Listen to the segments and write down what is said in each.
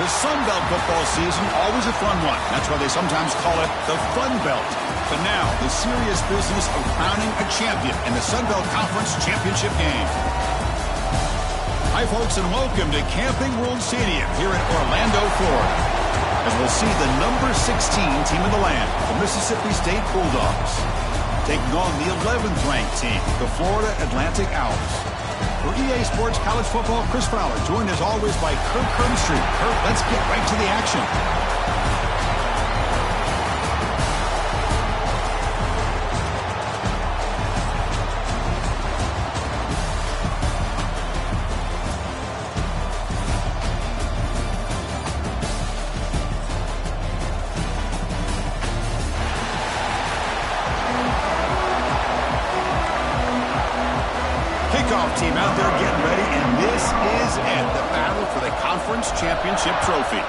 The Sun Belt football season, always a fun one. That's why they sometimes call it the Fun Belt. But now, the serious business of crowning a champion in the Sun Belt Conference Championship game. Hi, folks, and welcome to Camping World Stadium here in Orlando, Florida. As we'll see the number 16 team in the land, the Mississippi State Bulldogs, taking on the 11th ranked team, the Florida Atlantic Owls. For EA Sports College Football, Chris Fowler, joined as always by Kirk Crumbstreet. Kirk, let's get right to the action. Kickoff team out there getting ready, and this is it, the battle for the conference championship trophy.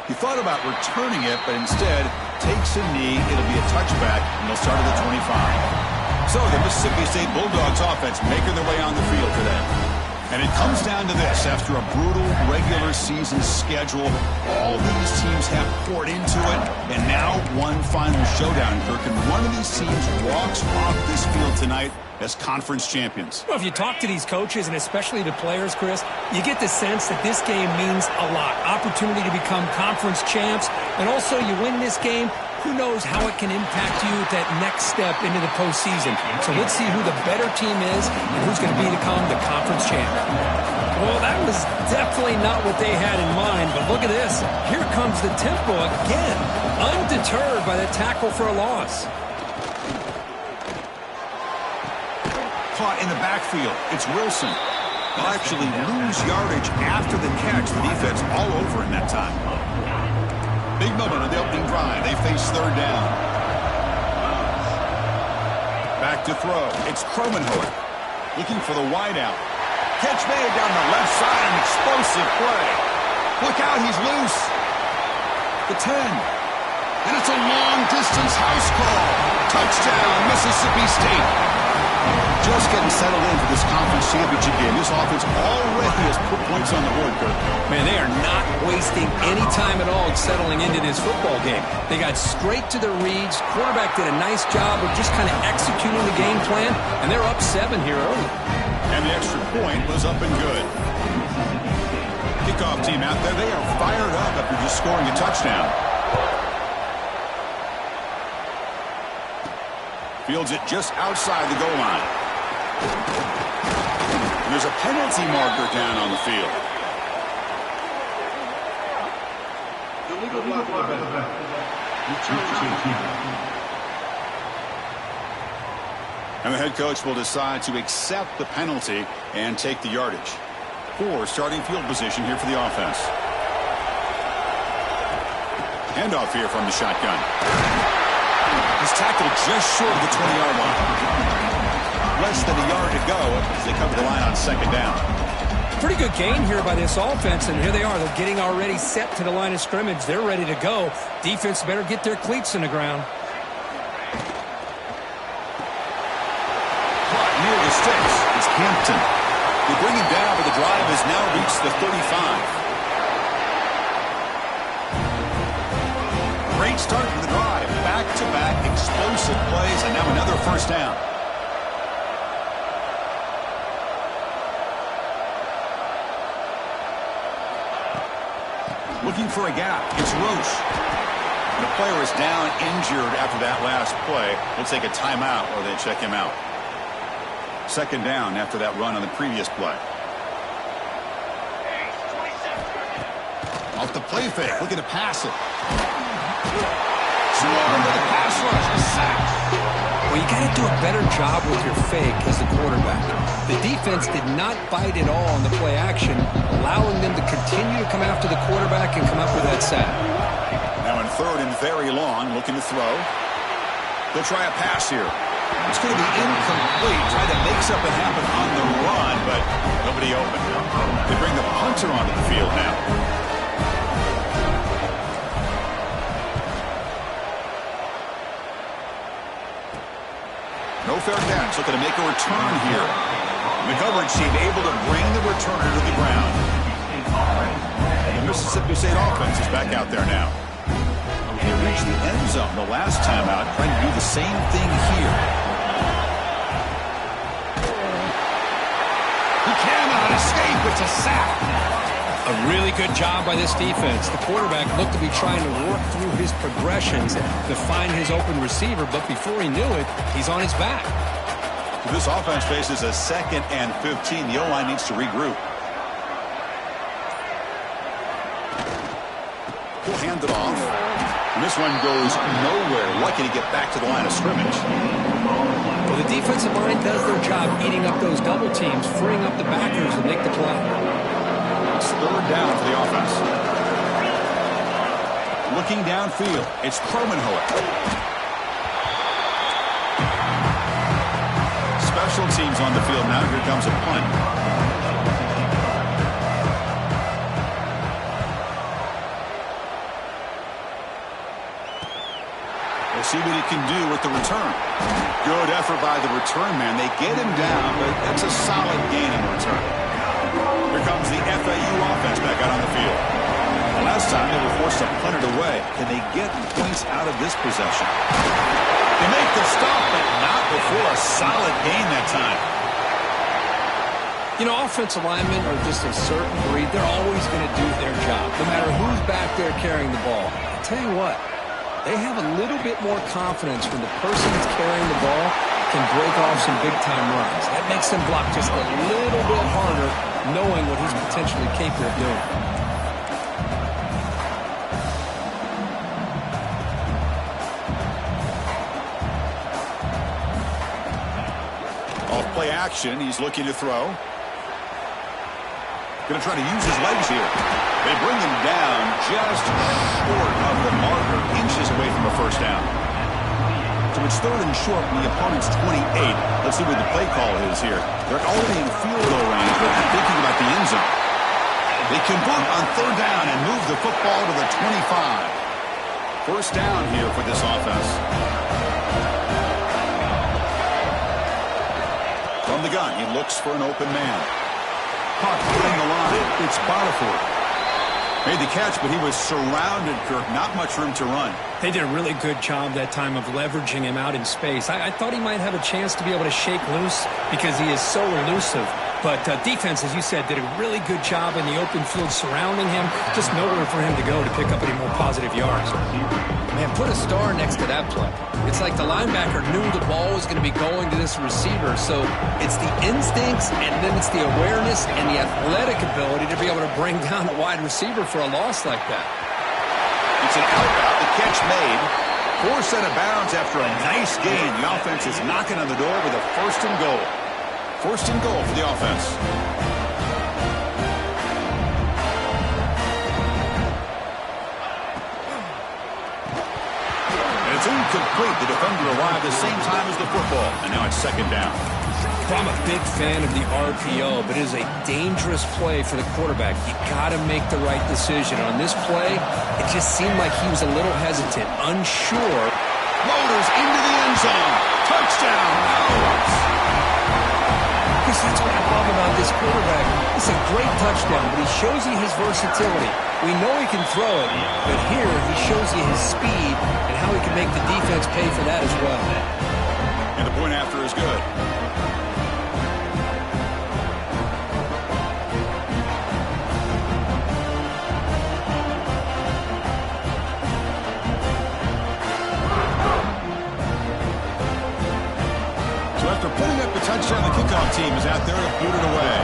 He thought about returning it, but instead takes a knee. It'll be a touchback, and they'll start at the 25. So the Mississippi State Bulldogs offense making their way on the field today. And it comes down to this. After a brutal regular season schedule, all these teams have poured into it, and now one final showdown, Kirk. And one of these teams walks off this field tonight as conference champions. Well, if you talk to these coaches, and especially the players, Chris, you get the sense that this game means a lot. Opportunity to become conference champs, and also you win this game, who knows how it can impact you at that next step into the postseason. So let's see who the better team is and who's going to become the conference champ. Well, that was definitely not what they had in mind, but look at this. Here comes the tempo again, undeterred by the tackle for a loss. Caught in the backfield. It's Wilson. They'll actually lose yardage after the catch. The defense all over in that time. Big moment on the opening drive. They face third down. Back to throw. It's Kromenhoek looking for the wideout. Catch made down the left side. An explosive play. Look out, he's loose. The 10. And it's a long-distance house call. Touchdown, Mississippi State. Just getting settled in for this conference championship game. This offense already has put points on the board, Kirk. Man, they are not wasting any time at all settling into this football game. They got straight to their reads. Quarterback did a nice job of just kind of executing the game plan, and they're up 7 here early. And the extra point was up and good. Kickoff team out there, they are fired up after just scoring a touchdown. Fields it just outside the goal line. And there's a penalty marker down on the field. And the head coach will decide to accept the penalty and take the yardage. Poor starting field position here for the offense. Handoff here from the shotgun. He's tackled just short of the 20-yard line. Less than a yard to go as they cover the line on second down. Pretty good gain here by this offense, and here they are. They're getting already set to the line of scrimmage. They're ready to go. Defense better get their cleats in the ground. Caught near the sticks is Hampton. They bring him down, but the drive has now reached the 35. Great start to the drive. Back-to-back explosive plays, and now another first down. Looking for a gap. It's Roche. The player is down injured after that last play. We'll take a timeout or they check him out. Second down after that run on the previous play. Off the play fake. Looking to pass it. Swarmed with a pass rush. A sack. Well, you got to do a better job with your fake as the quarterback. The defense did not bite at all on the play action, allowing them to continue to come after the quarterback and come up with that sack. Now in third and very long, looking to throw. They'll try a pass here. It's going to be incomplete. Try to make something happen on the run, but nobody open. They bring the punter onto the field now. No fair catch. Looking to make a return here. The coverage team able to bring the returner to the ground. The Mississippi State offense is back out there now. They reached the end zone the last time out, trying to do the same thing here. He cannot escape. It's a sack. A really good job by this defense. The quarterback looked to be trying to work through his progressions to find his open receiver, but before he knew it, he's on his back. This offense faces a 2nd and 15. The O-line needs to regroup. He'll hand it off. And this one goes nowhere. Lucky to get back to the line of scrimmage. Well, the defensive line does their job eating up those double teams, freeing up the backers to make the play. It's 3rd down for the offense. Looking downfield, it's Cromenhoek. Special teams on the field now. Here comes a punt. We'll see what he can do with the return. Good effort by the return man. They get him down, but that's a solid gain in return. Here comes the FAU offense back out on the field. Last time they were forced to punt it away. Can they get points out of this possession? They make the stop, but not before a solid gain that time. You know, offensive linemen are just a certain breed. They're always going to do their job, no matter who's back there carrying the ball. I'll tell you what, they have a little bit more confidence when the person that's carrying the ball can break off some big-time runs. That makes them block just a little bit harder, knowing what he's potentially capable of doing. Off play action, he's looking to throw. Going to try to use his legs here. They bring him down just short of the marker, inches away from a first down. So it's 3rd and short from the opponent's 28. Let's see what the play call is here. They're already in field goal range, but they're thinking about the end zone. They convert on 3rd down and move the football to the 25. First down here for this offense. From the gun, he looks for an open man. Caught behind the line. It's Boniford. Made the catch, but he was surrounded, Kirk. Not much room to run. They did a really good job that time of leveraging him out in space. I thought he might have a chance to be able to shake loose because he is so elusive. But defense, as you said, did a really good job in the open field surrounding him. Just nowhere for him to go to pick up any more positive yards. Man, put a star next to that play. It's like the linebacker knew the ball was going to be going to this receiver. So it's the instincts, and then it's the awareness and the athletic ability to be able to bring down a wide receiver for a loss like that. It's an out route. The catch made. Forced out of bounds after a nice gain. The offense is knocking on the door with a 1st and goal. 1st and goal for the offense. And it's incomplete. The defender arrived the same time as the football. And now it's 2nd down. I'm a big fan of the RPO, but it is a dangerous play for the quarterback. You got to make the right decision. On this play, it just seemed like he was a little hesitant, unsure. Loaders into the end zone. Touchdown. Because that's what I love about this quarterback. It's a great touchdown, but he shows you his versatility. We know he can throw it, but here he shows you his speed and how he can make the defense pay for that as well. And the point after is good. After putting up a touchdown, the kickoff team is out there to boot it away.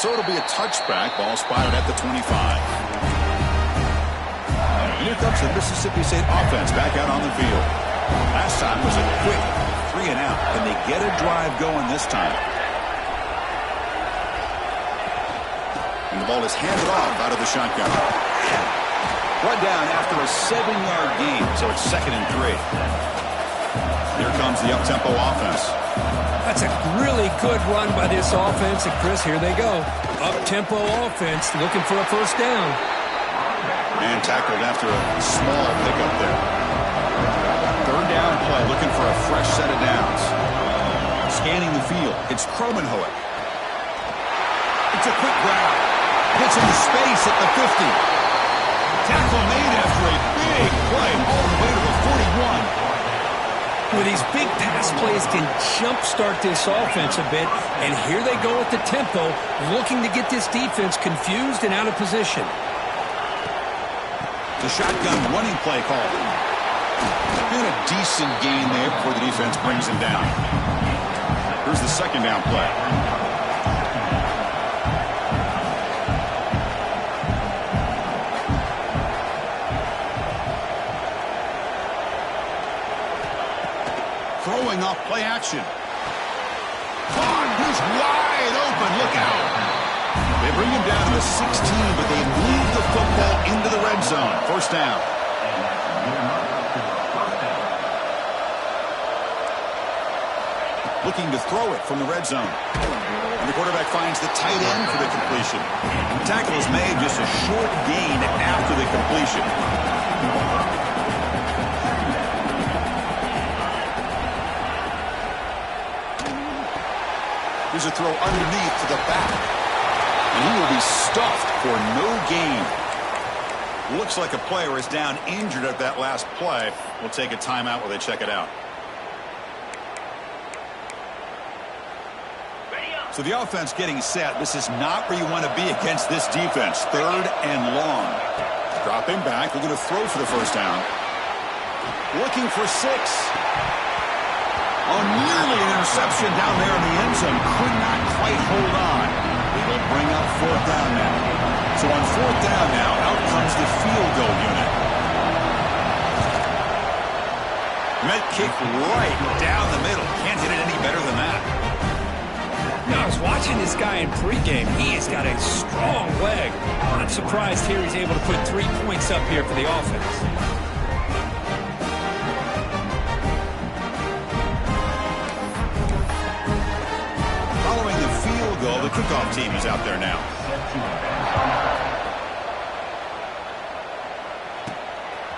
So it'll be a touchback. Ball spotted at the 25. And here comes the Mississippi State offense back out on the field. Last time was a quick 3 and out. Can they get a drive going this time? And the ball is handed off out of the shotgun. Run down after a 7-yard gain, so it's 2nd and 3. Here comes the up-tempo offense. That's a really good run by this offense. And, Chris, here they go. Up-tempo offense looking for a first down. And tackled after a small pickup there. play, looking for a fresh set of downs. Scanning the field, it's Kromenhoek. It's a quick grab. Hits into space at the 50. Tackle made after a big play all the way to the 41. Well, these big pass plays can jumpstart this offense a bit, and here they go at the tempo, looking to get this defense confused and out of position. The shotgun running play call. And a decent gain there before the defense brings him down. Here's the second down play. Throwing off play action. Caught. He's wide open. Look out. They bring him down to the 16, but they move the football into the red zone. First down. Looking to throw it from the red zone. And the quarterback finds the tight end for the completion. The tackle is made, just a short gain after the completion. Here's a throw underneath to the back. And he will be stuffed for no gain. Looks like a player is down injured at that last play. We'll take a timeout while they check it out. So the offense getting set. This is not where you want to be against this defense. Third and long. Dropping back. They're going to throw for the first down. Looking for 6. Oh, nearly an interception down there in the end zone. Could not quite hold on. It'll bring up fourth down now. So on fourth down now, out comes the field goal unit. Met kick right down the middle. Can't hit it any better than that. Now, I was watching this guy in pregame. He has got a strong leg. Not surprised here he's able to put 3 points up here for the offense. The kickoff team is out there now.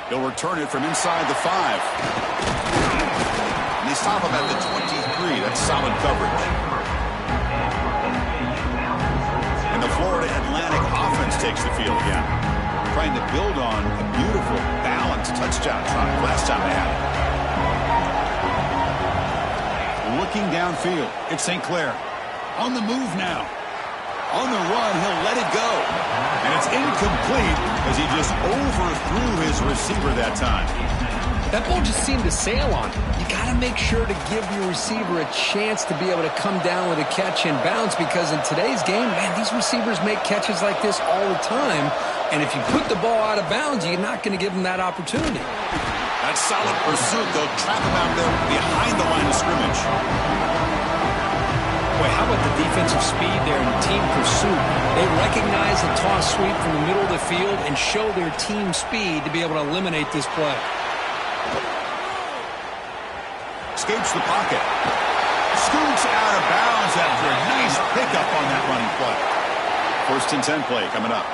He'll return it from inside the 5. And they stop him at the 23. That's solid coverage. And the Florida Atlantic offense takes the field again. Trying to build on a beautiful, balanced touchdown drive last time they had it. Looking downfield, it's St. Clair. On the move now. On the run, he'll let it go. And it's incomplete as he just overthrew his receiver that time. That ball just seemed to sail on him. You got to make sure to give your receiver a chance to be able to come down with a catch and bounce, because in today's game, man, these receivers make catches like this all the time. And if you put the ball out of bounds, you're not going to give them that opportunity. That's solid pursuit. They'll trap him out there behind the line of scrimmage. Boy, how about the defensive speed there and team pursuit? They recognize the toss sweep from the middle of the field and show their team speed to be able to eliminate this play. Escapes the pocket. Scoots out of bounds after a nice pickup on that running play. First and 10 play coming up.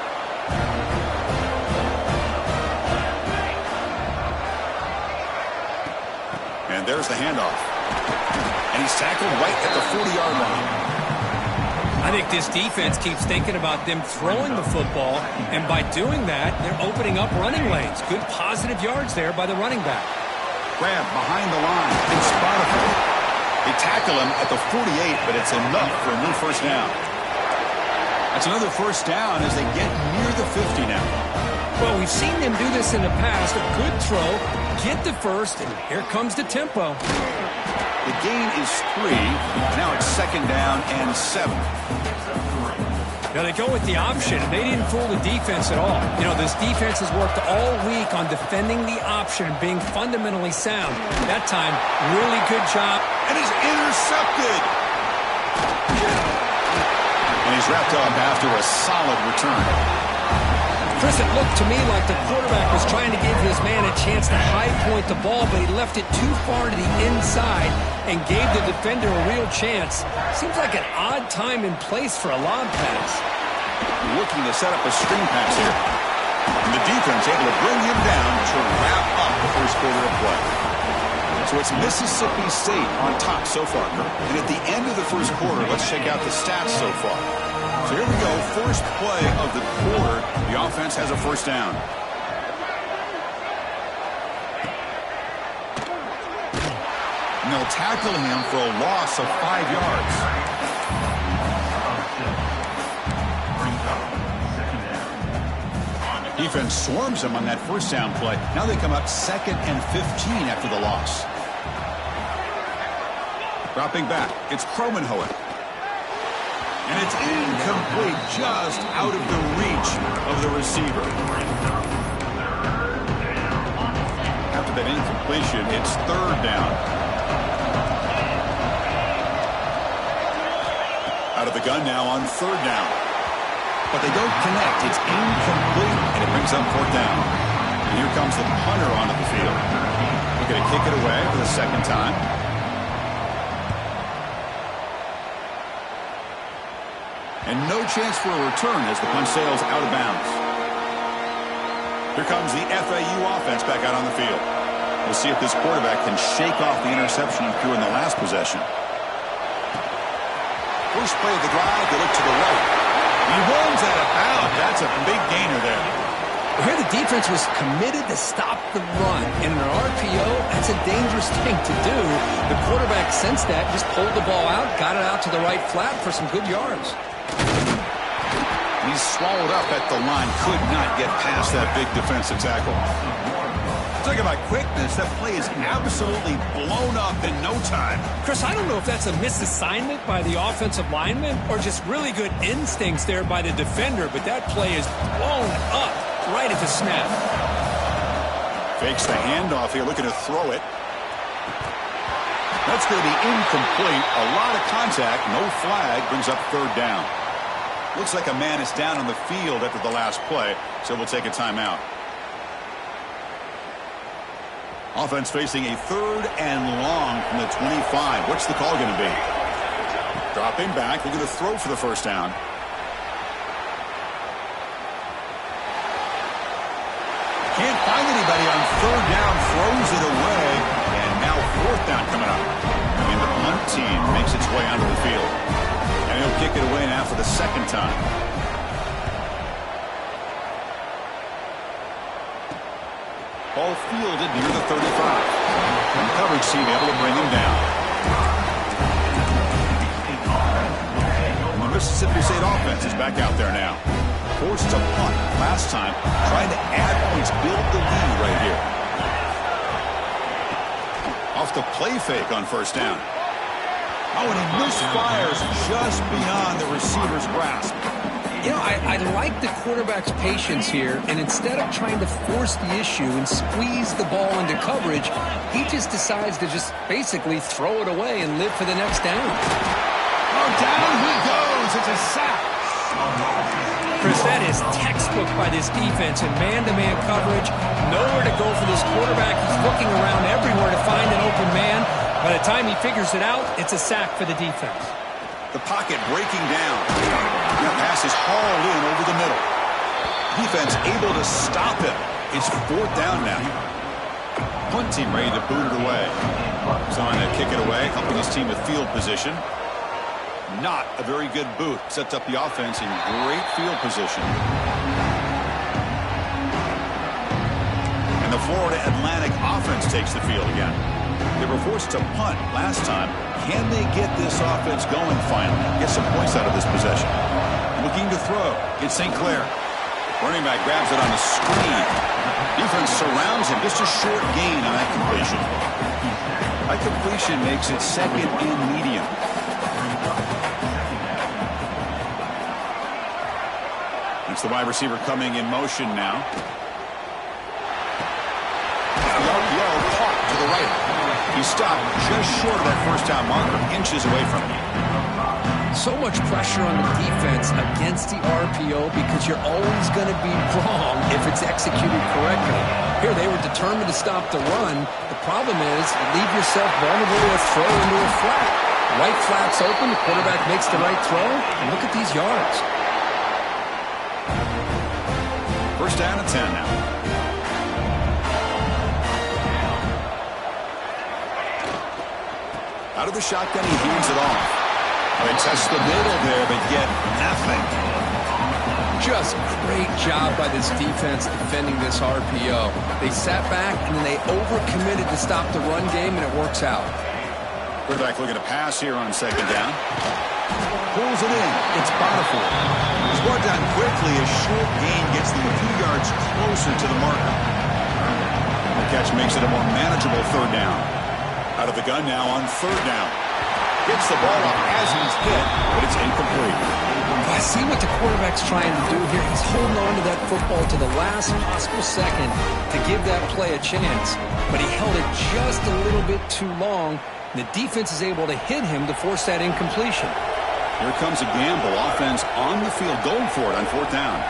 And there's the handoff. And he's tackled right at the 40-yard line. I think this defense keeps thinking about them throwing the football, and by doing that, they're opening up running lanes. Good positive yards there by the running back. Grab behind the line and spot him. They tackle him at the 48, but it's enough for a new first down. That's another first down as they get near the 50 now. Well, we've seen them do this in the past. A good throw, get the first, and here comes the tempo. The gain is 3. Now it's second down and 7. Now they go with the option, and they didn't fool the defense at all. You know, this defense has worked all week on defending the option and being fundamentally sound. That time, really good job. And he's intercepted. And he's wrapped up after a solid return. Chris, it looked to me like the quarterback was trying to give his man a chance to high point the ball, but he left it too far to the inside and gave the defender a real chance. Seems like an odd time and place for a lob pass. Looking to set up a screen pass here. And the defense able to bring him down to wrap up the first quarter of play. So it's Mississippi State on top so far, Kirk. And at the end of the first quarter, let's check out the stats so far. So here we go, first play of the quarter. The offense has a first down. And they'll tackle him for a loss of 5 yards. Defense swarms him on that first down play. Now they come up 2nd and 15 after the loss. Dropping back, it's Cromenhoek. And it's incomplete, just out of the reach of the receiver. After that incompletion, it's 3rd down. Out of the gun now on 3rd down. But they don't connect. It's incomplete, and it brings up 4th down. And here comes the punter onto the field. We're going to kick it away for the 2nd time. And no chance for a return as the punt sails out of bounds. Here comes the FAU offense back out on the field. We'll see if this quarterback can shake off the interception he threw in the last possession. First play of the drive, they look to the right. He runs out of bounds. That's a big gainer there. Here the defense was committed to stop the run. In an RPO, that's a dangerous thing to do. The quarterback sensed that, just pulled the ball out, got it out to the right flat for some good yards. He's swallowed up at the line. Could not get past that big defensive tackle. Talk about quickness. That play is absolutely blown up in no time. Chris, I don't know if that's a misassignment by the offensive lineman or just really good instincts there by the defender, but that play is blown up right at the snap. Fakes the handoff here, looking to throw it. That's going to be incomplete. A lot of contact, no flag, brings up 3rd down. Looks like a man is down on the field after the last play, so we'll take a timeout. Offense facing a 3rd and long from the 25. What's the call going to be? Dropping back, looking to throw for the first down. Can't find anybody on 3rd down, throws it away, and now 4th down coming up. And the punt team makes its way onto the field. And he'll kick it away now for the 2nd time. Ball fielded near the 35. And coverage team able to bring him down. And the Mississippi State offense is back out there now. Forced to punt last time, trying to add points, build the lead right here. Off the play fake on 1st down. Oh, and he misfires just beyond the receiver's grasp. You know, I like the quarterback's patience here, and instead of trying to force the issue and squeeze the ball into coverage, he just decides to just basically throw it away and live for the next down. Oh, down he goes. It's a sack. Chris, that is textbook by this defense in man-to-man coverage. Nowhere to go for this quarterback. He's looking around everywhere to find an open man. By the time he figures it out, it's a sack for the defense. The pocket breaking down. The pass is hauled in over the middle. Defense able to stop him. It's 4th down now. Punt team ready to boot it away. He's on to kick it away, helping his team with field position. Not a very good boot. Sets up the offense in great field position. And the Florida Atlantic offense takes the field again. They were forced to punt last time. Can they get this offense going finally? Get some points out of this possession. Looking to throw. It's St. Clair. Running back grabs it on the screen. Defense surrounds him. Just a short gain on that completion. That completion makes it 2nd and medium. It's the wide receiver coming in motion now. The RPO caught to the right. He stopped just short of that first down marker, inches away from him. So much pressure on the defense against the RPO because you're always going to be wrong if it's executed correctly. Here they were determined to stop the run. The problem is you leave yourself vulnerable to a throw into a flat. Right flat's open, the quarterback makes the right throw, and look at these yards. First down and 10 now. Out of the shotgun, he hands it off. They test the middle there, but get nothing. Just great job by this defense defending this RPO. They sat back, and then they overcommitted to stop the run game, and it works out. Quarterback looking to pass here on second down. Pulls it in. It's Boniford. He's brought down quickly. A short gain gets them a few yards closer to the marker. The catch makes it a more manageable third down. Out of the gun now on third down. Gets the ball up as he's hit, but it's incomplete. I see what the quarterback's trying to do here. He's holding on to that football to the last possible second to give that play a chance. But he held it just a little bit too long. And the defense is able to hit him to force that incompletion. Here comes a gamble. Offense on the field going for it on fourth down.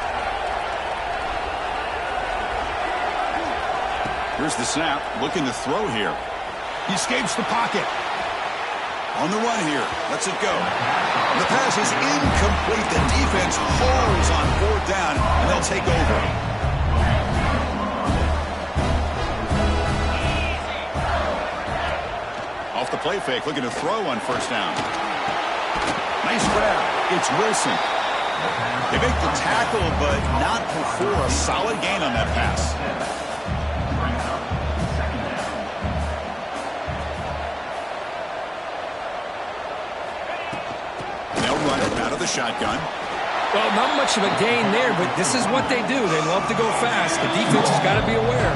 Here's the snap. Looking to throw here. He escapes the pocket. On the run here. Lets it go. The pass is incomplete. The defense holds on fourth down, and they'll take over. Off the play fake, looking to throw on first down. Nice grab. It's Wilson. They make the tackle, but not before a solid gain on that pass. Out of the shotgun. Well, not much of a gain there, but this is what they do. They love to go fast. The defense has got to be aware.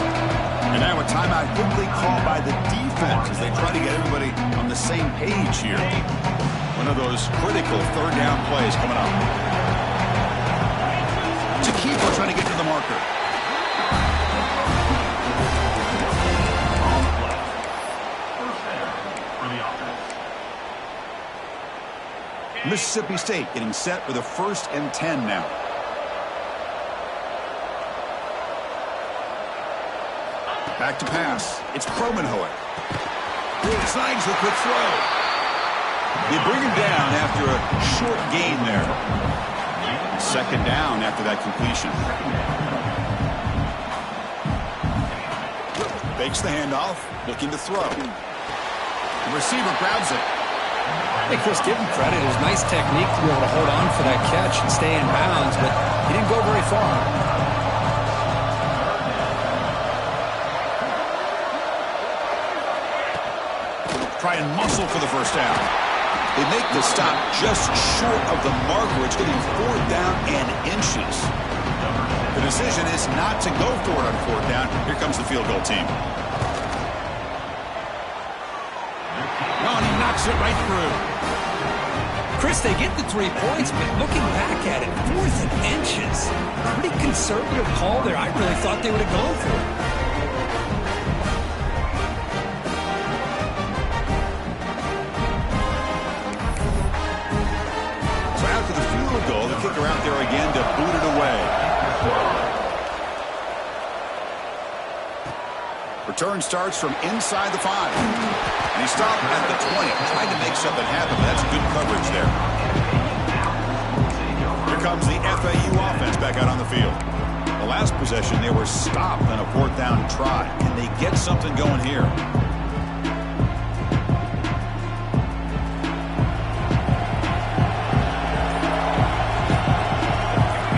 And now a timeout quickly called by the defense as they try to get everybody on the same page here. One of those critical third down plays coming up. To keep or trying to get to the marker. Mississippi State getting set for the 1st and 10 now. Back to pass. It's Promenhoek. Signs the quick throw. They bring him down after a short gain there. Second down after that completion. Fakes the handoff. Looking to throw. The receiver grabs it. Hey, Chris, give him credit. It was nice technique to be able to hold on for that catch and stay in bounds, but he didn't go very far. Try and muscle for the first down. They make the stop just short of the marker. It's getting fourth down and inches. The decision is not to go for it on fourth down. Here comes the field goal team. No, and he knocks it right through. Chris, they get the 3 points, but looking back at it, 4th and inches. Pretty conservative call there. I really thought they would have gone for it. So after the field goal, the kicker out there again to boot it away. Return starts from inside the 5. And he stopped at the 20. Trying to make something happen, but that's good coverage there. Here comes the FAU offense back out on the field. The last possession, they were stopped on a fourth down try. Can they get something going here?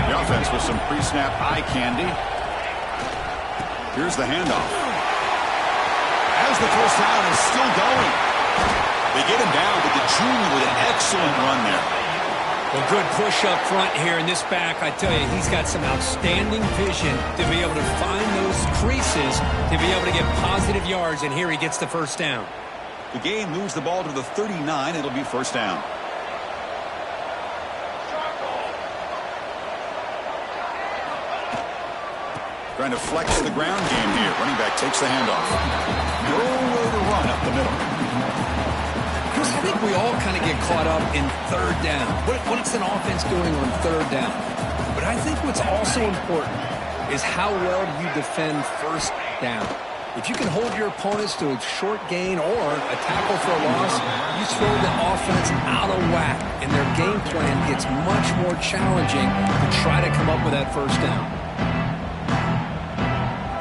The offense with some pre-snap eye candy. Here's the handoff. As the first down is still going. They get him down with the junior with an excellent run there. Well, good push up front here in this back. I tell you, he's got some outstanding vision to be able to find those creases, to be able to get positive yards, and here he gets the first down. The game moves the ball to the 39. It'll be first down. Trying to flex the ground game here. Running back takes the handoff. Nowhere to run up the middle. Chris, I think we all kind of get caught up in third down. What is an offense doing on third down? But I think what's also important is how well do you defend first down. If you can hold your opponents to a short gain or a tackle for a loss, you throw the offense out of whack, and their game plan gets much more challenging to try to come up with that first down.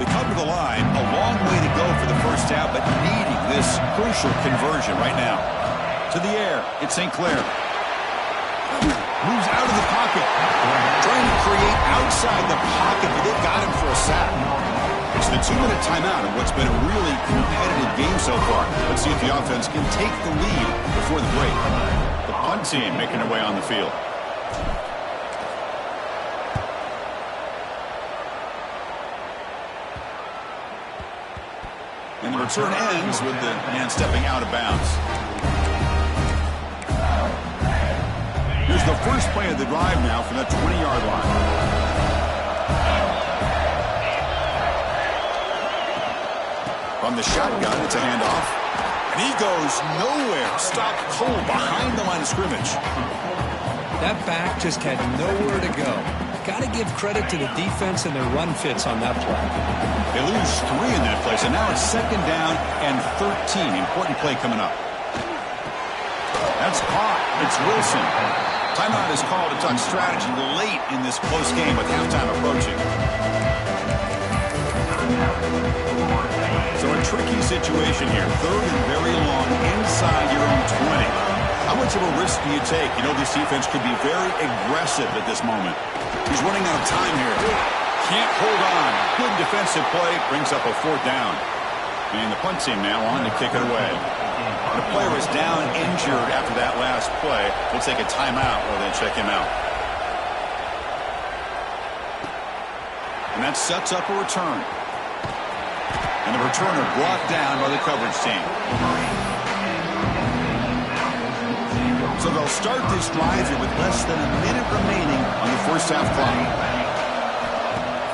They come to the line, a long way to go for the first down, but needing this crucial conversion right now. To the air. It's St. Clair. Moves out of the pocket. Trying to create outside the pocket, but they've got him for a sack. It's the 2-minute timeout of what's been a really competitive game so far. Let's see if the offense can take the lead before the break. The punt team making their way on the field. And the return ends with the man stepping out of bounds. Here's the first play of the drive now from the 20-yard line. From the shotgun, it's a handoff. And he goes nowhere. Stopped cold behind the line of scrimmage. That back just had nowhere to go. Got to give credit to the defense and their run fits on that play. They lose 3 in that place, and now it's 2nd down and 13. Important play coming up. That's caught. It's Wilson. Timeout is called to talk strategy late in this close game with halftime approaching. So a tricky situation here. 3rd and very long inside your own 20. How much of a risk do you take? You know, this defense could be very aggressive at this moment. He's running out of time here. Can't hold on. Good defensive play. Brings up a 4th down. And the punt team now on to kick it away. The player is down injured after that last play. We'll take a timeout while they check him out. And that sets up a return. And the returner brought down by the coverage team. So they'll start this drive here with less than a minute remaining on the first half clock.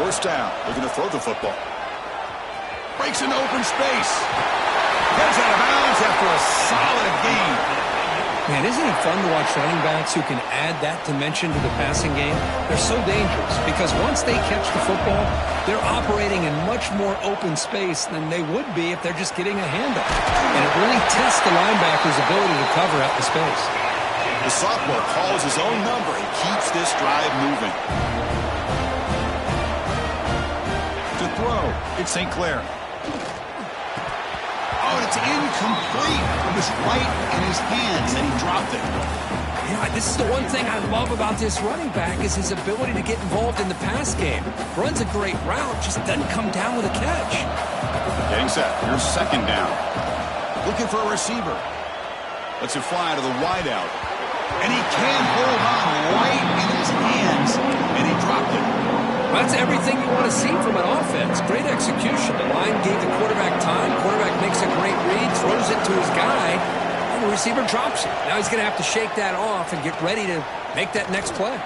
First down, looking to throw the football. Breaks into open space. Gets out of bounds after a solid gain. Man, isn't it fun to watch running backs who can add that dimension to the passing game? They're so dangerous because once they catch the football, they're operating in much more open space than they would be if they're just getting a handoff. And it really tests the linebacker's ability to cover out the space. The sophomore calls his own number and keeps this drive moving. To throw, it's St. Clair. Oh, it's incomplete. It was right in his hands, and he dropped it. Yeah, this is the one thing I love about this running back is his ability to get involved in the pass game. Runs a great route, just doesn't come down with a catch. Getting set. Here's 2nd down. Looking for a receiver. Lets it fly to the wideout. And he can hold on right in his hands, and he dropped it. That's everything you want to see from an offense. Great execution. The line gave the quarterback time. Quarterback makes a great read, throws it to his guy, and the receiver drops it. Now he's going to have to shake that off and get ready to make that next play.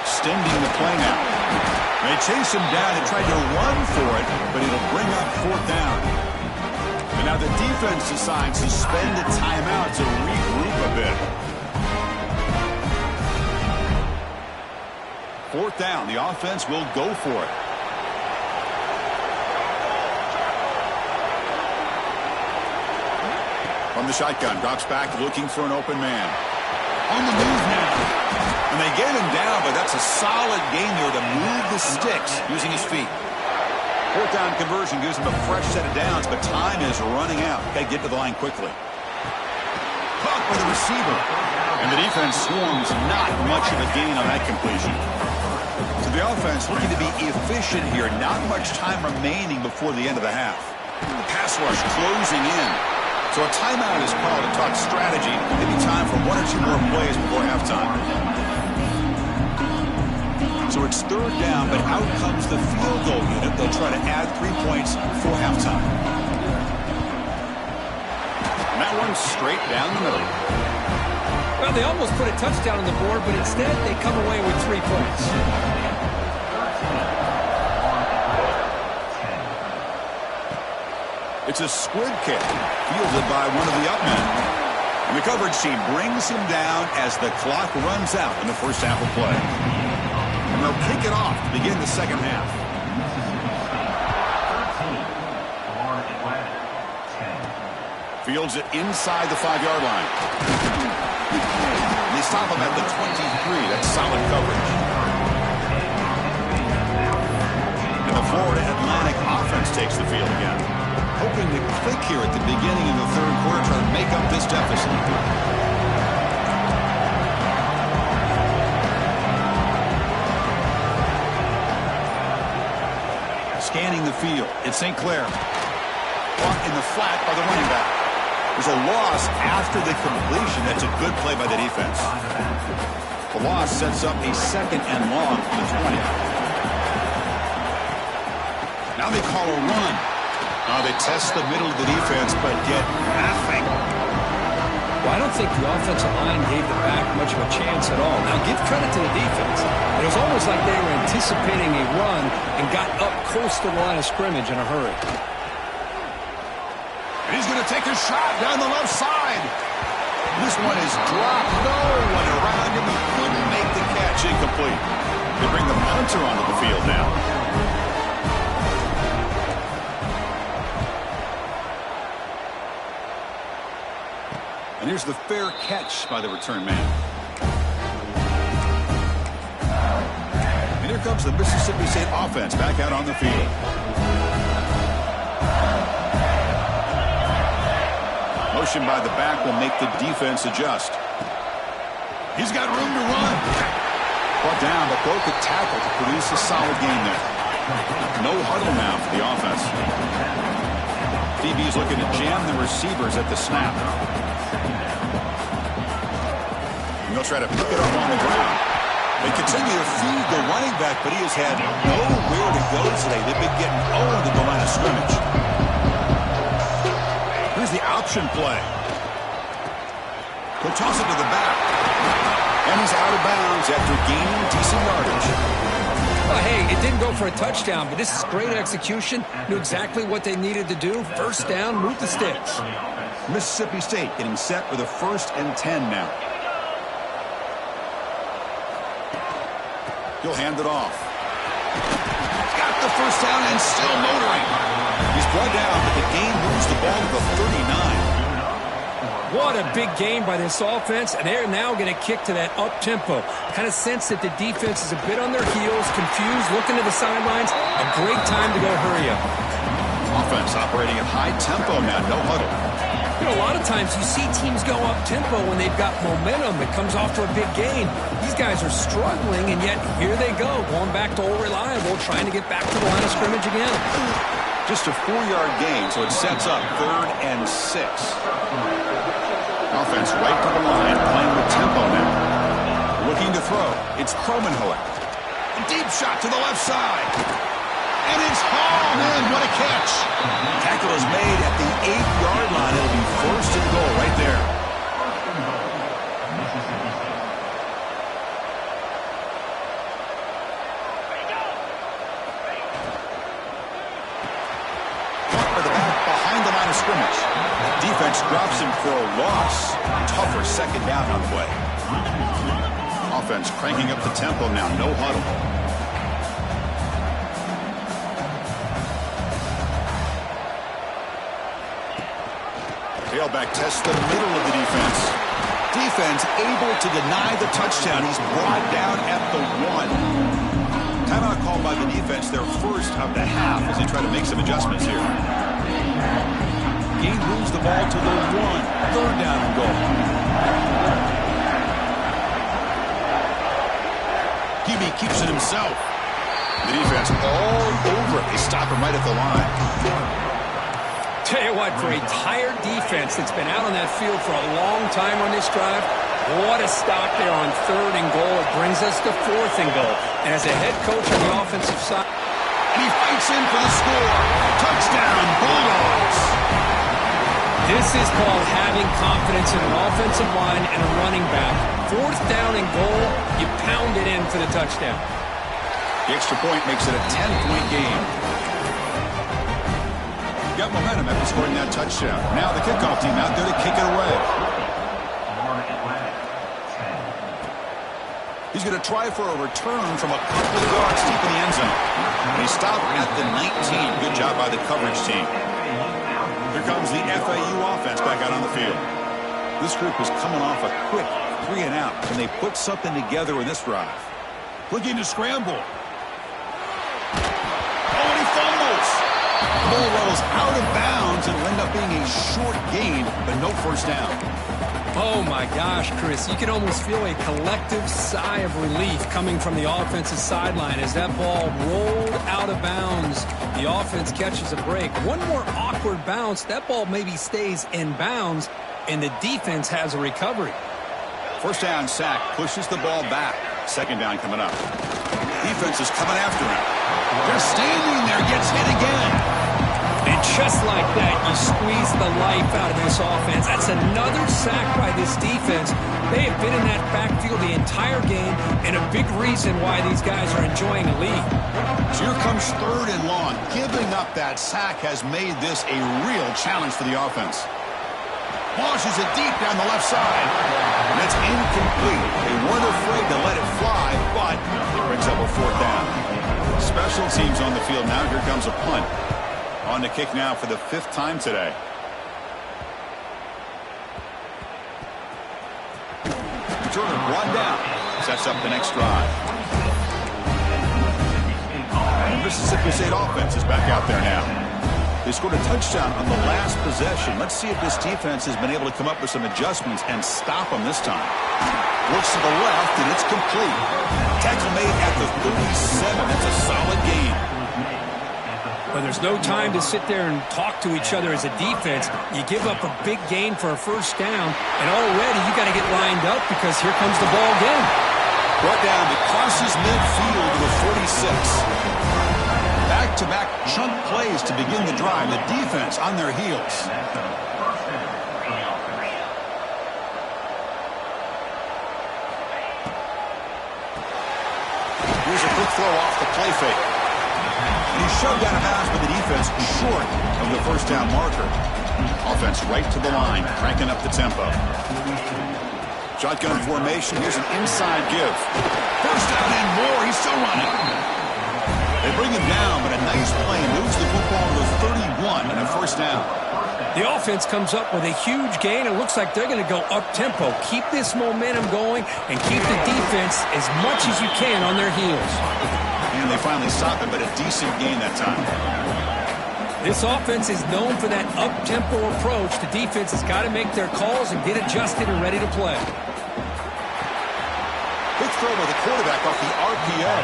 Extending the play now. They chase him down and tried to run for it, but it'll bring up 4th down. And now the defense decides to spend a timeout to regroup a bit. 4th down. The offense will go for it. From the shotgun, drops back looking for an open man. On the move now. And they get him down, but that's a solid gain there to move the sticks using his feet. 4th down conversion gives him a fresh set of downs, but time is running out. Got to get to the line quickly. Caught by the receiver. And the defense swarms not much of a gain on that completion. So the offense looking to be efficient here. Not much time remaining before the end of the half. Pass rush closing in. So a timeout is called to talk strategy. Maybe time for 1 or 2 more plays before halftime. So it's 3rd down, but out comes the field goal unit. They'll try to add 3 points before halftime. And that one's straight down the middle. Well, they almost put a touchdown on the board, but instead they come away with 3 points. It's a squib kick, fielded by one of the up men. And the coverage team brings him down as the clock runs out in the first half of play. And they'll kick it off to begin the second half. Fields it inside the 5-yard line. And they stop him at the 23. That's solid coverage. And the Florida Atlantic offense takes the field again. Hoping something to click here at the beginning of the third quarter, trying to make up this deficit. Scanning the field, it's St. Clair. Caught in the flat by the running back. There's a loss after the completion. That's a good play by the defense. The loss sets up a 2nd and long for the 20. Now they call a run. Now they test the middle of the defense, but get nothing. Well, I don't think the offensive line gave the back much of a chance at all. Now, give credit to the defense. It was almost like they were anticipating a run and got up close to the line of scrimmage in a hurry. And he's going to take a shot down the left side. This one is dropped. No one around him. He couldn't make the catch. Incomplete. They bring the punter onto the field now. And here's the fair catch by the return man. And here comes the Mississippi State offense back out on the field. Motion by the back will make the defense adjust. He's got room to run. Brought down, but broke the tackle to produce a solid gain there. No huddle now for the offense. DB's looking to jam the receivers at the snap. And they'll try to pick it up on the ground. They continue to feed the running back, but he has had nowhere to go today. They've been getting owned at the line of scrimmage. Here's the option play. He'll toss it to the back. And he's out of bounds after gaining decent yardage. Well, hey, it didn't go for a touchdown, but this is great execution. Knew exactly what they needed to do. First down, move the sticks. Mississippi State getting set for the 1st and 10 now. He'll hand it off. Got the first down and still motoring. He's brought down, but the game moves the ball to the 39. What a big game by this offense, and they're now going to kick to that up-tempo. Kind of sense that the defense is a bit on their heels, confused, looking to the sidelines. A great time to go hurry up. Offense operating at high tempo now, no huddle. You know, a lot of times you see teams go up-tempo when they've got momentum that comes off to a big gain. These guys are struggling, and yet here they go, going back to old reliable, trying to get back to the line of scrimmage again. Just a 4-yard gain, so it sets up 3rd and 6. Offense right to the line, playing with tempo now. Looking to throw. It's Cromenhoek. A deep shot to the left side. And it's hauled in. What a catch. Tackle is made at the 8-yard line. It'll be 1st and goal right there. Caught by the back behind the line of scrimmage. Defense drops him for a loss. Tougher 2nd down on the way. Offense cranking up the tempo now. No huddle. Tailback tests the middle of the defense. Defense able to deny the touchdown. He's brought down at the 1. Timeout called by the defense, their first of the half, as they try to make some adjustments here. Gain moves the ball to the 1. 3rd down and goal. Hebe keeps it himself. The defense all over it. They stop him right at the line. Tell you what, for a tired defense that's been out on that field for a long time on this drive, what a stop there on 3rd and goal. It brings us to 4th and goal. And as a head coach on the offensive side, and he fights in for the score. Touchdown, Bulldogs. This is called having confidence in an offensive line and a running back. 4th down and goal, you pound it in for the touchdown. The extra point makes it a 10-point game. Got momentum after scoring that touchdown. Now the kickoff team out there to kick it away. He's going to try for a return from a couple of yards deep in the end zone. And he stopped at the 19. Good job by the coverage team. Here comes the FAU offense back out on the field. This group is coming off a quick 3 and out. Can they put something together in this drive? Looking to scramble. Oh, and he fumbles. The ball rolls out of bounds and will end up being a short gain, but no first down. Oh, my gosh, Chris. You can almost feel a collective sigh of relief coming from the offensive sideline as that ball rolled out of bounds. The offense catches a break. One more awkward bounce. That ball maybe stays in bounds, and the defense has a recovery. First down sack pushes the ball back. Second down coming up. Defense is coming after him. They're standing there, gets hit again. And just like that, you squeeze the life out of this offense. That's another sack by this defense. They have been in that backfield the entire game, and a big reason why these guys are enjoying a lead. So here comes third and long. Giving up that sack has made this a real challenge for the offense. Launches it deep down the left side. And it's incomplete. They weren't afraid to let it fly, but it brings up a fourth down. Special teams on the field now. Here comes a punt. On the kick now for the 5th time today. Turner brought down. Sets up the next drive. Mississippi State offense is back out there now. They scored a touchdown on the last possession. Let's see if this defense has been able to come up with some adjustments and stop them this time. Works to the left, and it's complete. Tackle made at the 37. That's a solid gain. Well, there's no time to sit there and talk to each other as a defense. You give up a big gain for a first down, and already you got to get lined up because here comes the ball again. Brought down to crosses midfield to the 46. Back-to-back chunk plays to begin the drive. The defense on their heels. Here's a quick throw off the play fake. And he's shoved out of bounds by the defense short of the first down marker. Offense right to the line, cranking up the tempo. Shotgun formation. Here's an inside give. First down and more. He's still running. They bring him down, but a nice play moves the football to the 31 and a first down. The offense comes up with a huge gain. It looks like they're going to go up-tempo. Keep this momentum going and keep the defense as much as you can on their heels. And they finally stop it, but a decent gain that time. This offense is known for that up-tempo approach. The defense has got to make their calls and get adjusted and ready to play. Quick throw by the quarterback off the RPO.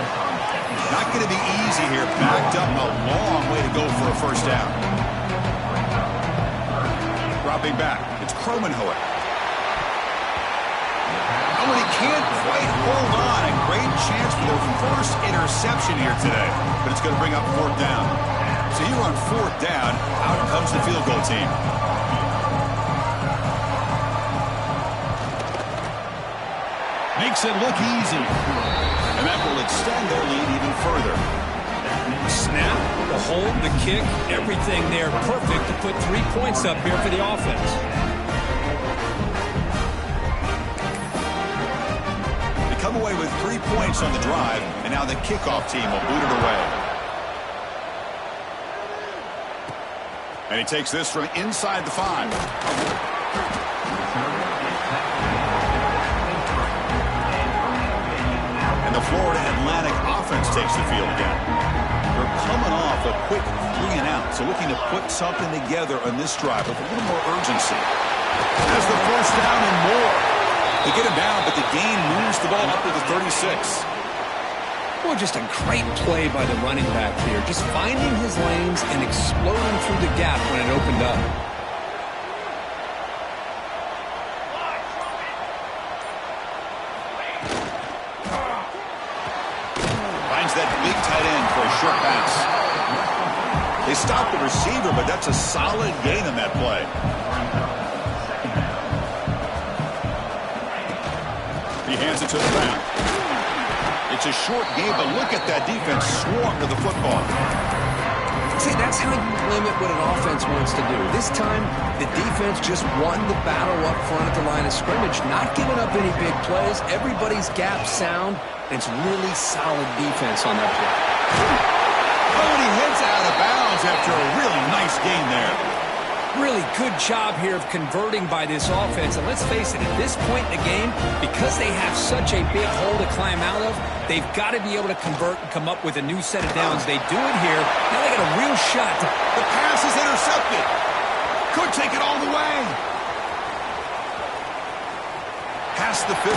Not going to be easy here. Backed up a long way to go for a first down. Dropping back, it's Cromenhoek. Oh, and he can't quite hold on. A great chance for their first interception here today. But it's going to bring up fourth down. So here on fourth down, out comes the field goal team. Makes it look easy. And that will extend their lead even further. The snap, the hold, the kick, everything there perfect to put 3 points up here for the offense. Come away with 3 points on the drive, and now the kickoff team will boot it away. And he takes this from inside the 5. And the Florida Atlantic offense takes the field again. They're coming off a quick 3 and out, so looking to put something together on this drive with a little more urgency. Has the first down and more. They get him down, but the gain moves the ball up to the 36. Well, just a great play by the running back here. Just finding his lanes and exploding through the gap when it opened up. Finds that big tight end for a short pass. They stop the receiver, but that's a solid gain on that play. He hands it to the back. It's a short game, but look at that defense swarm to the football. See, that's how you limit what an offense wants to do. This time, the defense just won the battle up front at the line of scrimmage, not giving up any big plays. Everybody's gap sound, and it's really solid defense on that play. Oh, and he heads out of bounds after a really nice game there. Really good job here of converting by this offense. And let's face it, at this point in the game, because they have such a big hole to climb out of, they've got to be able to convert and come up with a new set of downs. They do it here. Now they got a real shot. The pass is intercepted. Could take it all the way. Past the 50.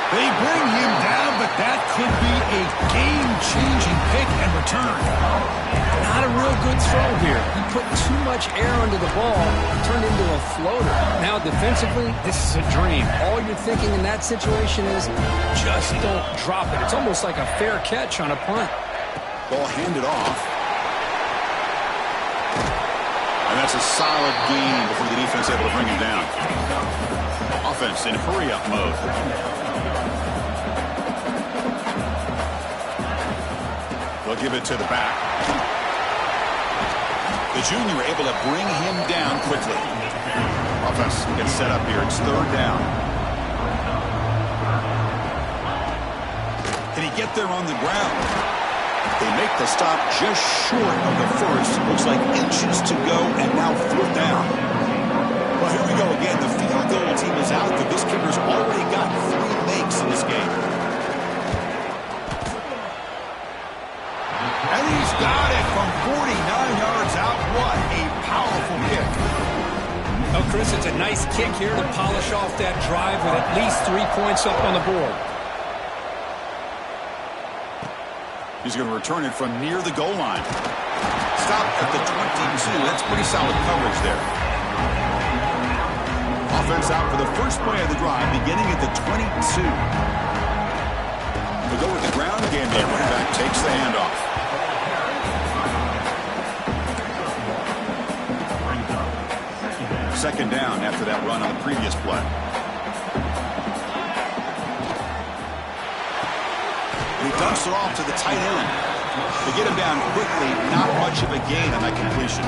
They bring him down, but that could be a game-changing pick and return. Not a real good throw here. He put too much air under the ball, turned into a floater. Now defensively, this is a dream. All you're thinking in that situation is just don't drop it. It's almost like a fair catch on a punt. Ball handed off. And that's a solid gain before the defense able to bring him down. Offense in hurry-up mode. They'll give it to the back. The junior able to bring him down quickly. Offense gets set up here. It's third down. Can he get there on the ground? They make the stop just short of the first. Looks like inches to go, and now fourth down. Well, here we go again. The field goal team is out there. This kicker's already got 3 makes in this game. And he's got it from 49 yards out. What a powerful kick. Oh, Chris, it's a nice kick here to polish off that drive with at least 3 points up on the board. He's going to return it from near the goal line. Stop at the 22. That's pretty solid coverage there. Offense out for the first play of the drive, beginning at the 22. We go with the ground game there. Running back takes the handoff. Second down after that run on the previous play. He dumps it off to the tight end. To get him down quickly, not much of a gain on that completion.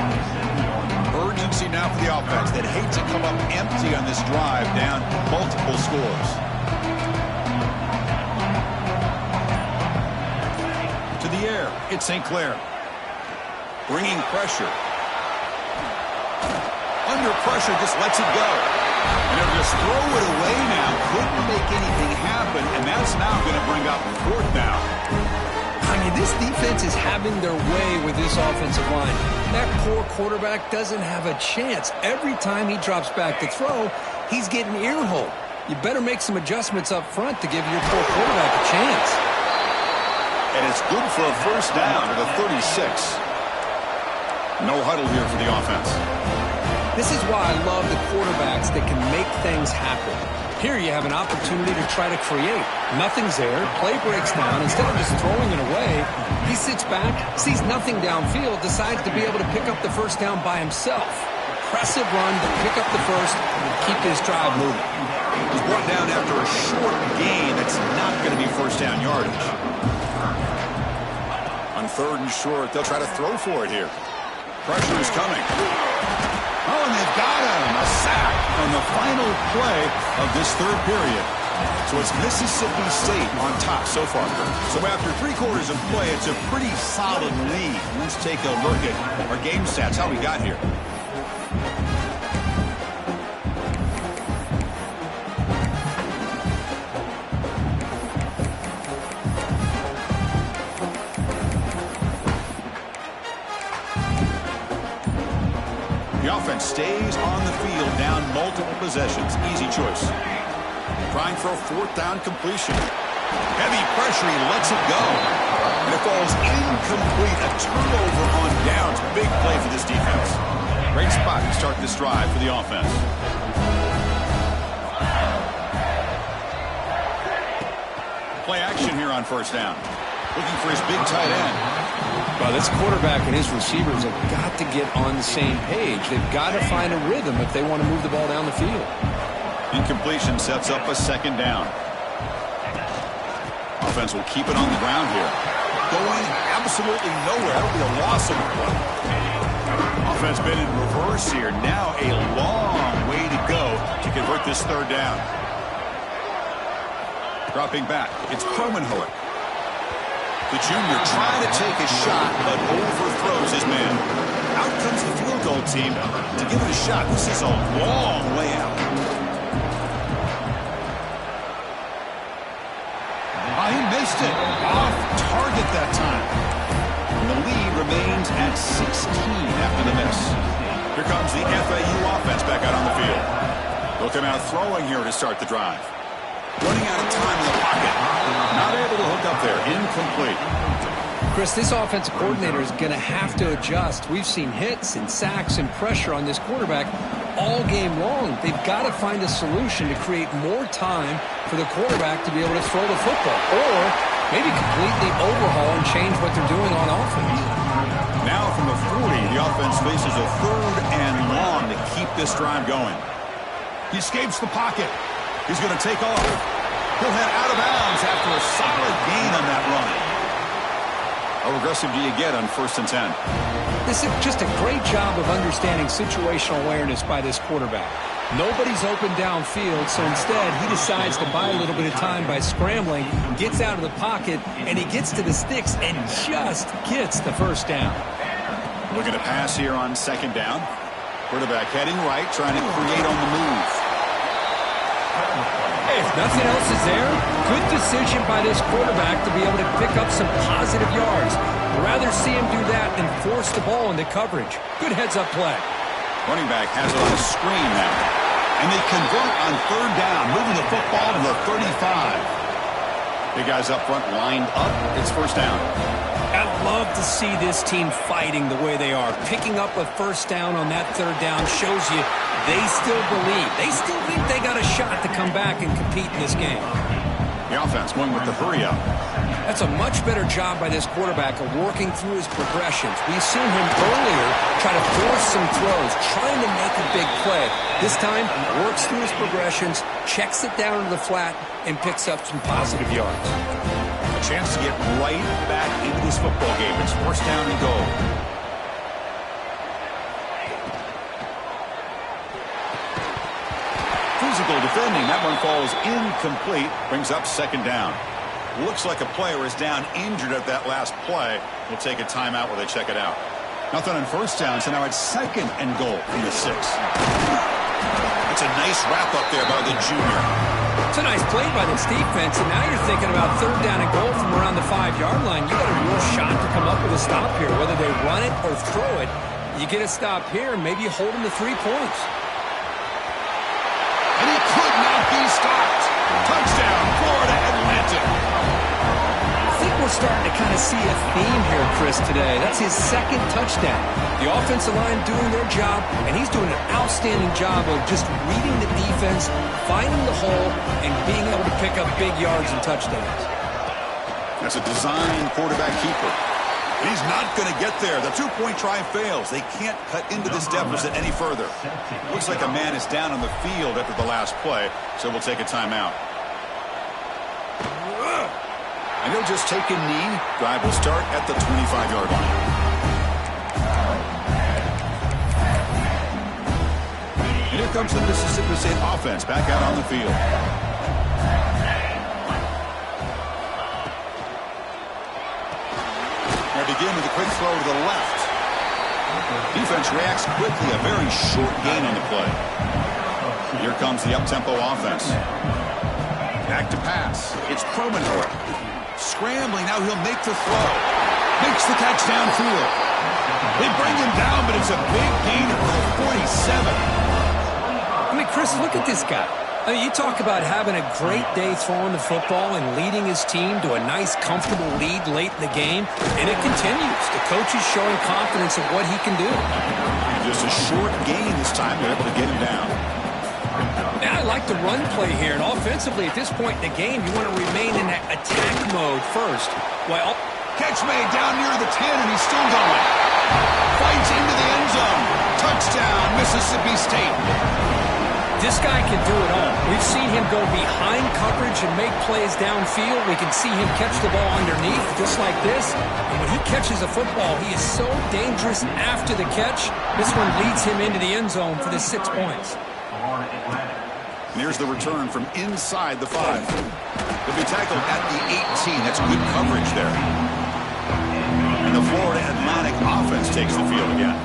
Urgency now for the offense that hate to come up empty on this drive, down multiple scores. To the air, it's St. Clair. Bringing pressure. Under pressure, just lets it go. And they'll just throw it away now. Couldn't make anything happen, and that's now going to bring up fourth down. I mean, this defense is having their way with this offensive line. That poor quarterback doesn't have a chance. Every time he drops back to throw, he's getting ear-hole. You better make some adjustments up front to give your poor quarterback a chance. And it's good for a first down at the 36. No huddle here for the offense. This is why I love the quarterbacks that can make things happen. Here you have an opportunity to try to create. Nothing's there. Play breaks down. Instead of just throwing it away, he sits back, sees nothing downfield, decides to be able to pick up the first down by himself. Impressive run to pick up the first and keep this drive moving. He's brought down after a short gain that's not going to be first down yardage. On third and short, they'll try to throw for it here. Pressure is coming. Oh, and they've got him. A sack on the final play of this third period. So it's Mississippi State on top so far. So after 3/4 of play, it's a pretty solid lead. Let's take a look at our game stats, how we got here. The offense stays on the field, down multiple possessions. Easy choice. Trying for a fourth down completion. Heavy pressure, he lets it go. And it falls incomplete. A turnover on downs. Big play for this defense. Great spot to start this drive for the offense. Play action here on first down. Looking for his big tight end. Well, this quarterback and his receivers have got to get on the same page. They've got to find a rhythm if they want to move the ball down the field. Incompletion sets up a second down. Offense will keep it on the ground here. Going absolutely nowhere. That'll be a loss of a play. Offense been in reverse here. Now a long way to go to convert this third down. Dropping back, it's Kromenhoek. The junior trying to take a shot, but overthrows his man. Out comes the field goal team to give it a shot. This is a long way out. He missed it. Off target that time. And the lead remains at 16 after the miss. Here comes the FAU offense back out on the field. They'll come out throwing here to start the drive. Running out of time in the pocket. Not able to hook up there. Incomplete. Chris, this offensive coordinator is going to have to adjust. We've seen hits and sacks and pressure on this quarterback all game long. They've got to find a solution to create more time for the quarterback to be able to throw the football, or maybe completely overhaul and change what they're doing on offense. Now from the 40, the offense faces a 3rd and long to keep this drive going. He escapes the pocket. He's going to take off. He'll head out of bounds after a solid gain on that run. How aggressive do you get on 1st and 10? This is just a great job of understanding situational awareness by this quarterback. Nobody's open downfield, so instead he decides to buy a little bit of time by scrambling, gets out of the pocket, and he gets to the sticks and just gets the 1st down. Looking to pass here on 2nd down. Quarterback heading right, trying to create on the move. If nothing else is there, good decision by this quarterback to be able to pick up some positive yards. I'd rather see him do that than force the ball into coverage. Good heads-up play. Running back has it on a screen now. And they convert on 3rd down, moving the football to the 35. Big guys up front lined up. It's 1st down. I love to see this team fighting the way they are. Picking up a 1st down on that 3rd down shows you they still believe. They still think they got a shot to come back and compete in this game. The offense going with the hurry up. That's a much better job by this quarterback of working through his progressions. We've seen him earlier try to force some throws, trying to make a big play. This time, works through his progressions, checks it down to the flat, and picks up some positive yards. A chance to get right back into this football game. It's 1st down and goal. Physical defending. That one falls incomplete. Brings up 2nd down. Looks like a player is down injured at that last play. We'll take a timeout while they check it out. Nothing on 1st down, so now it's 2nd and goal from the 6. That's a nice wrap-up there by the junior. It's a nice play by this defense, and now you're thinking about 3rd down and goal from around the 5-yard line. You got a real shot to come up with a stop here. Whether they run it or throw it, you get a stop here, and maybe you hold them to 3 points. And he could not be stopped. Touchdown, Florida Atlantic. I think we're starting to kind of see a theme here, Chris, today. That's his 2nd touchdown. The offensive line doing their job, and he's doing an outstanding job of just reading the defense, finding the hole, and being able to pick up big yards and touchdowns. That's a design quarterback keeper. And he's not going to get there. The 2-point try fails. They can't cut into this deficit any further. Looks like a man is down on the field after the last play, so we'll take a timeout. And he'll just take a knee. Drive will start at the 25-yard line. And here comes the Mississippi State offense back out on the field. They begin with a quick throw to the left. Defense reacts quickly. A very short gain on the play. Here comes the up-tempo offense. Back to pass. It's Promenor. Scrambling. Now he'll make the throw. Makes the catch downfield. They bring him down, but it's a big gainer for the 47. I mean, Chris, look at this guy. I mean, you talk about having a great day throwing the football and leading his team to a nice, comfortable lead late in the game, and it continues. The coach is showing confidence of what he can do. Just a short gain this time. They're able to get him down. Now, I like the run play here, and offensively at this point in the game, you want to remain in that attack mode first. While Catch made down near the 10, and he's still going. Fights into the end zone. Touchdown, Mississippi State. This guy can do it all. We've seen him go behind coverage and make plays downfield. We can see him catch the ball underneath, just like this. And when he catches a football, he is so dangerous after the catch. This one leads him into the end zone for the 6 points. And here's the return from inside the 5. He'll be tackled at the 18. That's good coverage there. And the Florida Atlantic offense takes the field again.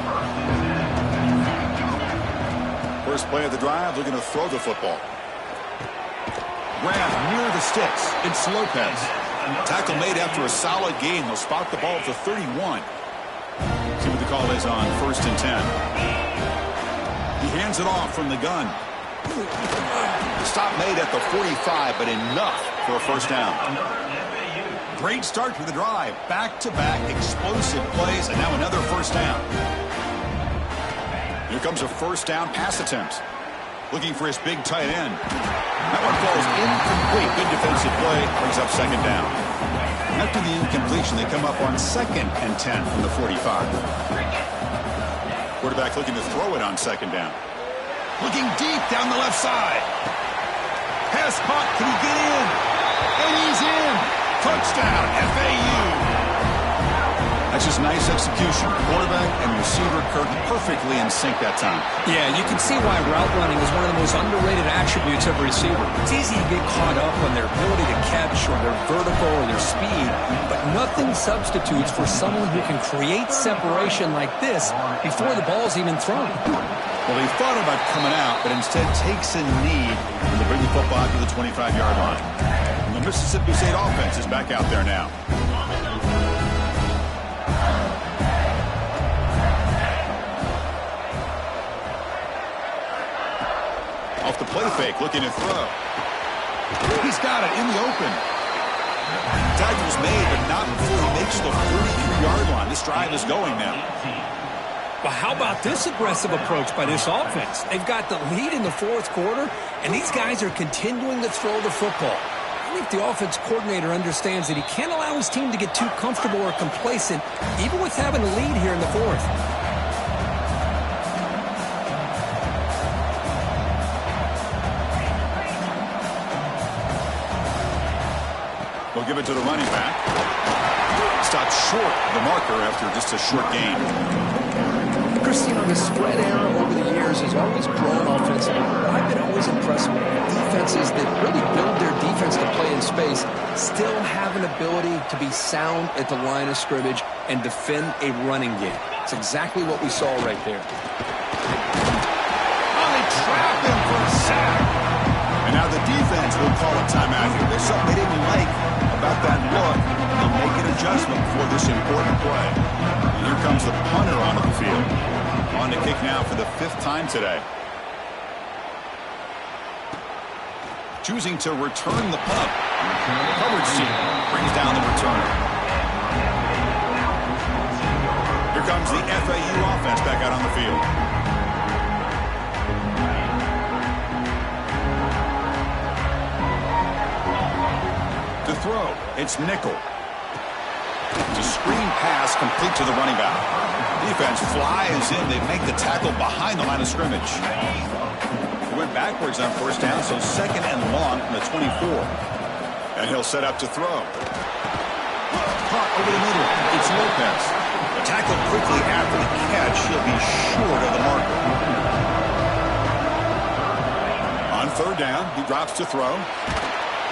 First play of the drive, looking to throw the football. Grab near the sticks. It's Lopez. Tackle made after a solid gain. They'll spot the ball at the 31. See what the call is on 1st and 10. He hands it off from the gun. Stop made at the 45, but enough for a first down. Great start to the drive. Back-to-back explosive plays, and now another first down. Here comes a first down pass attempt. Looking for his big tight end. That one falls incomplete. Good defensive play. Brings up second down. After the incompletion, they come up on 2nd and 10 from the 45. Quarterback looking to throw it on 2nd down. Looking deep down the left side. Pass caught. Can he get in? And he's in. Touchdown, FAU. That's just nice execution. Quarterback and receiver Kirk perfectly in sync that time. Yeah, you can see why route running is one of the most underrated attributes of a receiver. It's easy to get caught up on their ability to catch or their vertical or their speed, but nothing substitutes for someone who can create separation like this before the ball's even thrown. Well, he thought about coming out, but instead takes a knee to bring the football to the 25-yard line. And the Mississippi State offense is back out there now. Off the play fake, looking to throw. He's got it in the open. Tacle's made, but not before he makes the 33-yard line. This drive is going now. Well, how about this aggressive approach by this offense? They've got the lead in the 4th quarter, and these guys are continuing to throw the football. I think the offense coordinator understands that he can't allow his team to get too comfortable or complacent, even with having a lead here in the 4th. We'll give it to the running back. Stopped short of the marker after just a short gain. Christine, the spread era over the years has always grown offensively, but I've been always impressed with defenses that really build their defense to play in space, still have an ability to be sound at the line of scrimmage and defend a running game. It's exactly what we saw right there. Oh, they trap him for a sack. And now the defense will call a timeout here. There's something they didn't like about that look. They'll make an adjustment for this important play. And here comes the punter onto the field. On to kick now for the 5th time today. Choosing to return the punt. Coverage team brings down the returner. Here comes the FAU offense back out on the field. To throw, it's nickel. It's a screen pass complete to the running back. Defense flies in. They make the tackle behind the line of scrimmage. He went backwards on 1st down, so 2nd and long from the 24. And he'll set up to throw. Caught over the middle. It's Lopez. The tackle quickly after the catch. He'll be short of the marker. On 3rd down, he drops to throw.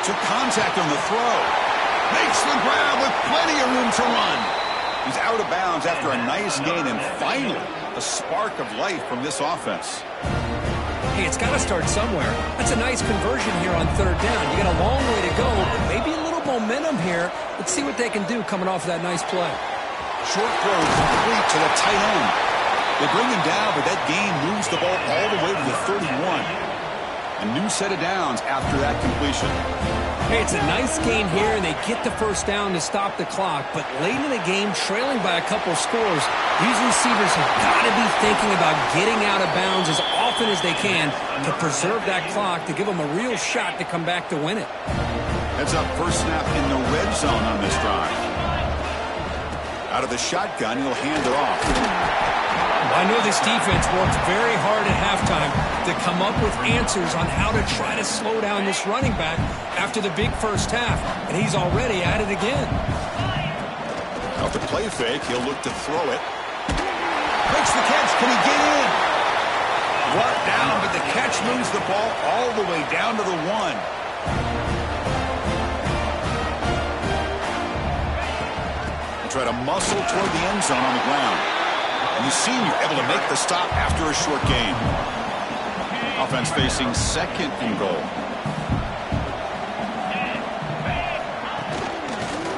Took contact on the throw. Makes the grab with plenty of room to run. He's out of bounds after a nice gain, and finally, a spark of life from this offense. Hey, it's got to start somewhere. That's a nice conversion here on 3rd down. You got a long way to go, but maybe a little momentum here. Let's see what they can do coming off that nice play. Short throw complete to the tight end. They bring him down, but that gain moves the ball all the way to the 31. A new set of downs after that completion. Hey, it's a nice gain here, and they get the 1st down to stop the clock. But late in the game, trailing by a couple scores, these receivers have got to be thinking about getting out of bounds as often as they can to preserve that clock, to give them a real shot to come back to win it. Heads up, first snap in the red zone on this drive. Out of the shotgun, he'll hand it off. I know this defense worked very hard at halftime to come up with answers on how to try to slow down this running back after the big 1st half, and he's already at it again. Off the play fake, he'll look to throw it. Makes the catch. Can he get in? Brought down, but the catch moves the ball all the way down to the 1. He'll try to muscle toward the end zone on the ground. And the senior able to make the stop after a short gain. Offense facing second and goal.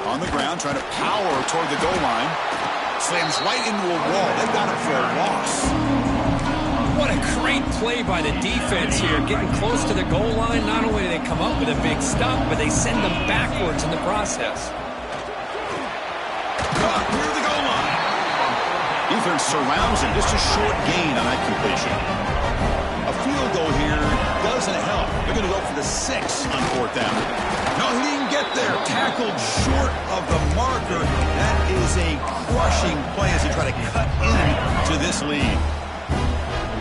On the ground, trying to power toward the goal line. Slams right into a wall. They've got him for a loss. What a great play by the defense here. Getting close to the goal line, not only do they come up with a big stop, but they send them backwards in the process. Caught near the goal line. Defense surrounds him. Just a short gain on that completion. A field goal here doesn't help. They're going to go for the 6 on 4th down. No, he didn't get there. Tackled short of the marker. That is a crushing play as they try to cut into this lead.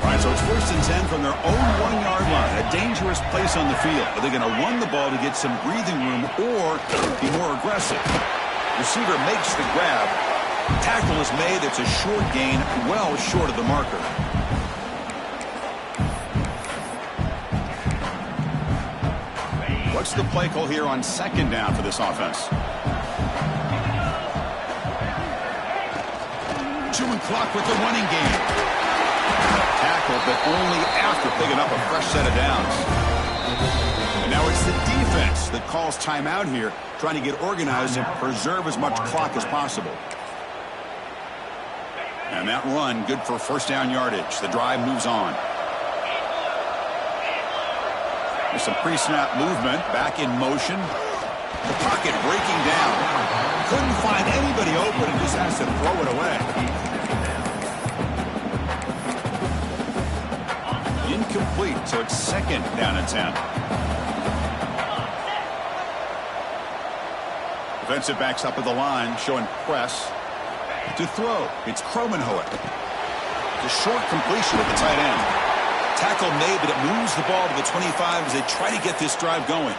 All right, so it's 1st and 10 from their own 1-yard line. A dangerous place on the field. Are they going to run the ball to get some breathing room or be more aggressive? Receiver makes the grab. Tackle is made. It's a short gain, well short of the marker. What's the play call here on 2nd down for this offense? Chewing clock with the running game. Tackle, but only after picking up a fresh set of downs. And now it's the defense that calls timeout here, trying to get organized and preserve as much clock as possible. And that run, good for 1st down yardage. The drive moves on. There's some pre-snap movement, back in motion. The pocket breaking down. Couldn't find anybody open and just has to throw it away. Incomplete, so it's 2nd down and 10. Defensive backs up at the line, showing press. To throw, it's Kromenhoek. It's a short completion at the tight end. Tackle made, but it moves the ball to the 25 as they try to get this drive going.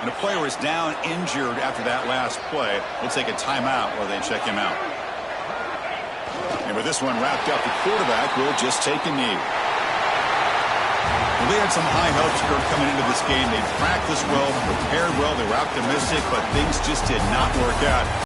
And a player is down injured after that last play. We'll take a timeout while they check him out. And with this one wrapped up, the quarterback will just take a knee. Well, they had some high hopes here coming into this game. They practiced well, prepared well, they were optimistic, but things just did not work out.